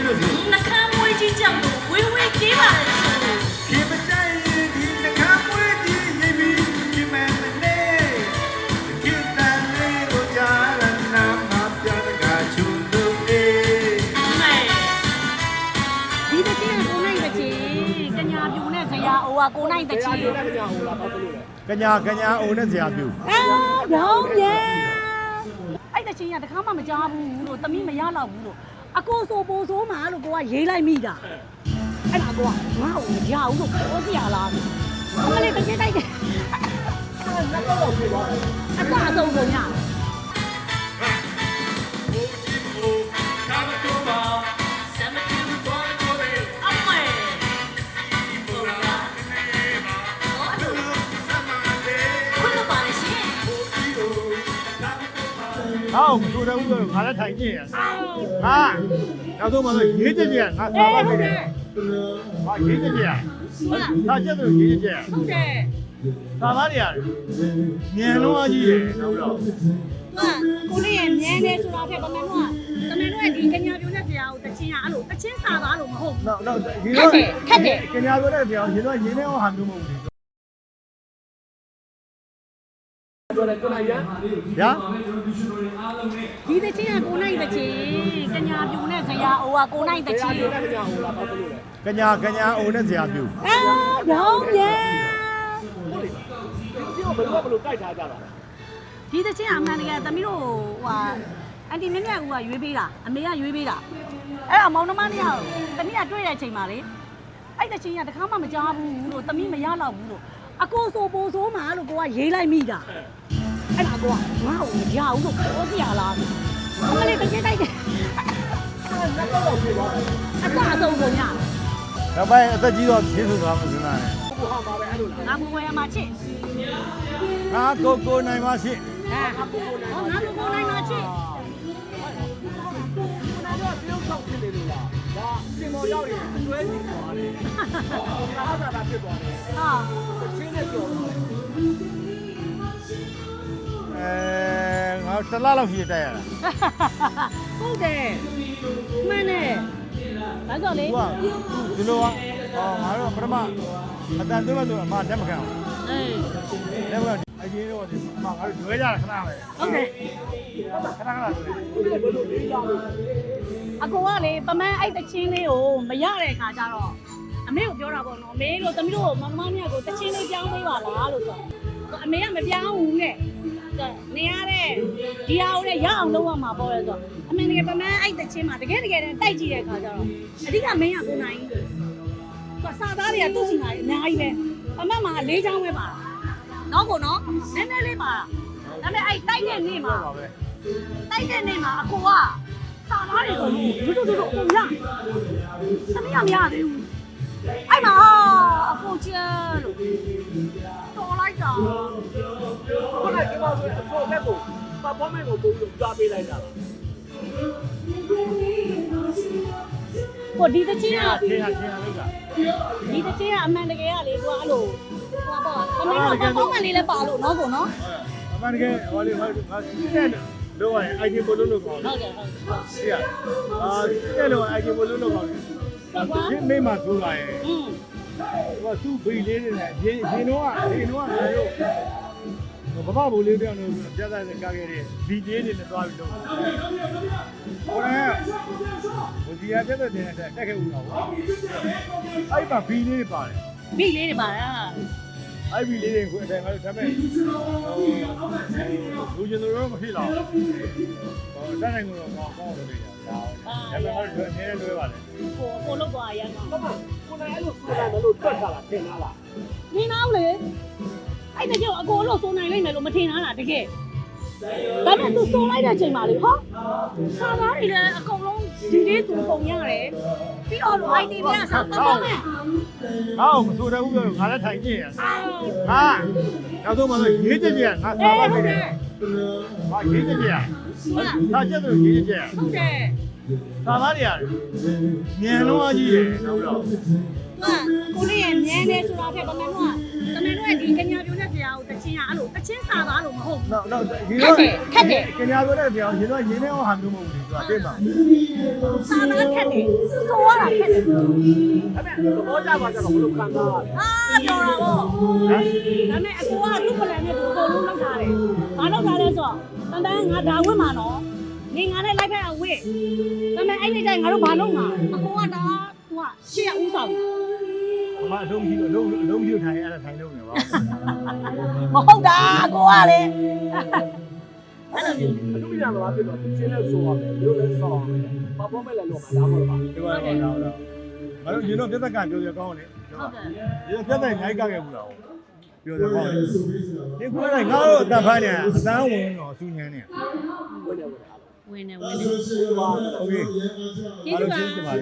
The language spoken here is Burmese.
လို့ဆိုနှကမ်းမွေးကြီးကြောင့်ဝေးဝေးကြေးပါလေဆိုခင်မကြိုက်ရင်ဒီနှကမ်းမွေးကြီးနေပြီခင်မမနေခင်တန်လေးကိုကြားရနာမှာပြတကားချုံလို့အေးဒီတချင်းကိုနိုင်တချင်းကညာပြူနဲ့ဇရာအိုကကိုနိုင်တချင်းကညာဟိုလာတော့ဘယ်လိုလဲကညာအိုနဲ့ဇရာပြူရောင်းရဲ့အဲ့တချင်းကတခါမှမကြားဘူးလို့တမီးမရတော့ဘူးလို့အကိုဆိုပိုဆိုးမှာလို့ကိုကရေးလိုက်မိတာအဲ့ဒါကိုကငါ့ကိုမရဘူးလို့ပြောစရာလားအမလေးတကယ်တိုက်တယ်လက်တော့ပြေသွားတယ်အသာအဆုံးကုန်ရ好，我们说的我俺来睇见啊，然后我们爷爷姐，俺啥玩意儿？啊，爷爷姐，他现在爷爷姐，ဟုတ်တယ်啥玩意儿？年老阿姨，知不知道？ကိုလေးရဲ့မြန်းနေဆိုတာဖက်တမန်တို့ရဲ့ဒီကညာပြိုးတဲ့တရားကိုတချင်းကအဲ့လိုတချင်းစာသားလို့မဟုတ်ဘူးခက်တယ်ကညာပြောတဲ့ပြောင်းရင်တော့ရင်းနေအောင်ဟာမျိုးမဟုတ်ဘူးပြောတယ်ကိုနိုင်ရဗျာဒီတချင်းကကိုနိုင်တချင်းကညာပြိုးနဲ့ဇရာအိုကကိုနိုင်တချင်းကညာဟိုလာတော့ဘယ်လိုလဲကညာအိုနဲ့ဇရာပြူရောင်းရဲ့ဟုတ်လေဒီကိုဘယ်လိုကြိုက်ထားကြတာဒီတချင်းအမှန်တကယ်သမီးတို့ဟိုအန်တီမြမြဦးကရွေးပေးတာအမေကရွေးပေးတာအဲ့တော့မောင်နှမနှစ်ယောက်သမီးကတွေ့တဲ့အချိန်မှာလေအဲ့တချင်းကတခါမှမကြားဘူးလို့သမီးမရတော့ဘူးလို့အကိုဆိုပိုဆိုးမှာလို့ကိုကရေးလိုက်မိတာအဲ့ဒါကိုကငါ့ကိုမရဘူးလို့ပြောစရာလားအမလေးတကယ်တိုက်တယ်လက်တော့ပြေသွားတယ်အသာအဆုံးကုန်ရနောက်ပိုင်းအသက်ကြီးတော့ဖြင်းဆိုသွားမှစဉ်းစားတယ်ကိုဟာပါပဲအဲ့လိုလားငါကိုဝယ်ရမှာချစ်ငါကိုနိုင်ပါရှင့်ငါကိုနိုင်မှာချစ်နာတော့ပြုံးဆောင်ဖြစ်နေလို့လားဒါစင်မော်ရောက်ရင်အတွဲစီသွားတယ်ဟာသာသာဖြစ်သွားတယ်ဟာချင်းနဲ့ပြောသွားတယ်ငါတစ်လလောက်ရှိတက်ရတာဟုတ်တယ်မှန်တယ်ဒါဆိုလေဒီလိုကငါတို့ပထမအတန်သွင်းလို့အမတက်မခံအောင်အေးတက်မခံအရင်တော့ဒီအမငါတို့ကျွဲကြတာခဏပဲဟုတ်တယ်ခဏကျွဲဘယ်လိုလေးလာလို့အကိုကလေပမန်းအဲ့တချင်းလေးကိုမရတဲ့ခါကျတော့အမေကိုပြောတာပေါ့နော်အမေတို့သမီးတို့မမမြတ်ကိုတချင်းလေးပြောင်းပေးပါလားလို့ဆိုတော့အမေကမပြောင်းဘူးတဲ့နေရတဲ့ဒီဟာကိုလည်းရအောင်လုပ်ရမှာပေါ့လေဆိုတော့အမေတကယ်ပမန်းအဲ့တချင်းမှာတကယ်တိုက်ကြည့်တဲ့ခါကျတော့အဓိကမင်းကကိုနိုင်သူစာသားတွေကသူ့စီမှာအများကြီးပဲပမန်းမှာ၄ချောင်းပဲပါနော်ကိုနော်နည်းနည်းလေးပါဒါပေမဲ့အဲ့တိုက်တဲ့နေ့မှာအကိုကစာသားတွေကိုတို့အကုန်ရသမီးကမရသေးဘူးအဲ့မှာအကိုကျဲလို့တော်လိုက်တာခုနကဒီမှာဆိုအစောလက်ကိုပတ်ဖောင်းမဲ့ကိုပုံပြီးကြားပေးလိုက်တာလားဟိုဒီတချင်းကထင်လောက်တာဒီတချင်းကအမှန်တကယ်ကလေကွာအဲ့လိုဟိုပေါ့အမေတို့ပတ်ဖောင်းမဲ့လေးလည်းပါလို့နော်ကိုနော်အမှန်တကယ်ဟောလေငါစီးတဲ့တော့အိုင်ဒီဘလုံးလို့ခေါ်ဟုတ်တယ်စီးရစီးတဲ့တော့အိုင်ဒီဘလုံးလို့ခေါ်တယ်ဒီမိမဆိုးလာရဲ့ဟိုသူ့ဘီလေးတွေနဲ့ရင်တော့ငါတို့ဘာဘူးလေးပြောင်းလို့ပြတ်တဲ့ကားခဲ့တဲ့ဘီလေးတွေနဲ့သွားပြီးတော့ဟိုလည်းဟိုဒီရပြတ်တဲ့တက်ခဲ့ဦးတော့အဲ့မှာဘီလေးတွေပါတယ်ဘီလေးတွေပါလားအဲ့ဘီလေးတွေကိုအဲ့ငါတို့ဒါပေမဲ့လူကျင်တို့မဖြစ်တော့ဟိုတန်းနိုင်ကတော့ကောင်းလို့နေတာဒါပေမဲ့ငါတို့အနေနဲ့လွဲပါလေကိုလောက်သွားရမ်းတော့ကိုနိုင်အဲ့လိုဆိုတာလည်းလို့တွက်တာလားထင်လားနေနောက်လေအဲ့တကြောင်အကိုလို့စိုးနိုင်လိမ့်မယ်လို့မထင်တာလားတကယ်ဒါပေမဲ့သူစိုးလိုက်တဲ့အချိန်မှာလေဟာစာသားတွေလည်းအကုန်လုံးဒီလေးသူပုံရတယ်ပြီးတော့ ID တွေကစာပတ်ပါမယ်ဟောမဆိုတဲ့ဦးပြောငါလည်းထိုင်ကြည့်ရဟာနောက်ဆုံးမှဆိုရေးကြည့်ငါစာပါပေးတယ်ဟာရေးကြည့်ဟာကျက်သူရေးကြည့်ဟုတ်တယ်စာသားတွေရတယ်မြန်လုံးအကြီးတယ်ဟုတ်တော့ကိုလေးရဲ့မြန်းနေဆိုတာဖက်ပမန်းက တမန်တို့ရဲ့ဒီကညာပြိုတဲ့တရားကိုတချင်းကအဲ့လိုတချင်းစာသားလို့မဟုတ်ဘူး နောက်ရေတော့ကညာပြောတဲ့ပြောင်းရေတော့ရင်းနေအောင်ဟာမျိုးမဟုတ်ဘူးသူကတိတ်ပါ စာသားခက်တယ်စိုးရတာခက်တယ် အဲ့မဲ့သဘောကျပါကြတော့ဘလို့ခံစားရလဲ ပြောတာပေါ့ဒါနဲ့အကိုကသူ့ပလန်နဲ့သူအကုန်လုံးလောက်ထားတယ်ဘာလောက်ထားလဲဆိုတော့တန်တန်းငါဒါဝင့်မှာနော်နေငါနဲ့လိုက်ဖက်အောင်ဝင့်ဒါပေမဲ့အဲ့ဒီတိုင်းငါတို့ဘာလုပ်မှာအကိုကဒါသူကရှေ့ရဦးဆောင် အမအလုံးကြီးအလုံးကြီးထိုင်အဲ့ဒါထိုင်လို့နေပါ မဟုတ်တာအကိုကလေ အဲ့ဒါမျိုးအမှုပြန်လာဖြစ်တော့ချင်းနဲ့ဆိုရမယ်ဘလို့လဲဆောင်းမယ်ဘာပေါ်မဲ့လဲလို့မှာဒါမှမဟုတ်ပါ ဒီမှာတော့တော့ငါတို့ရေတော့ပြဿနာပြောရကောင်းတယ် ဟုတ်တယ် ရေပြဿနာငိုက်ကခဲ့ဘူးလားပြောရကောင်းတယ်ဒီခုနကငါတို့အတန်ဖိုင်းနေအတန်းဝင်တော့စူညမ်းနေ ဝင်နေ ဝင်နေဝင်နေ โอเค ကျေးဇူးပါ ကျေးဇူးပါ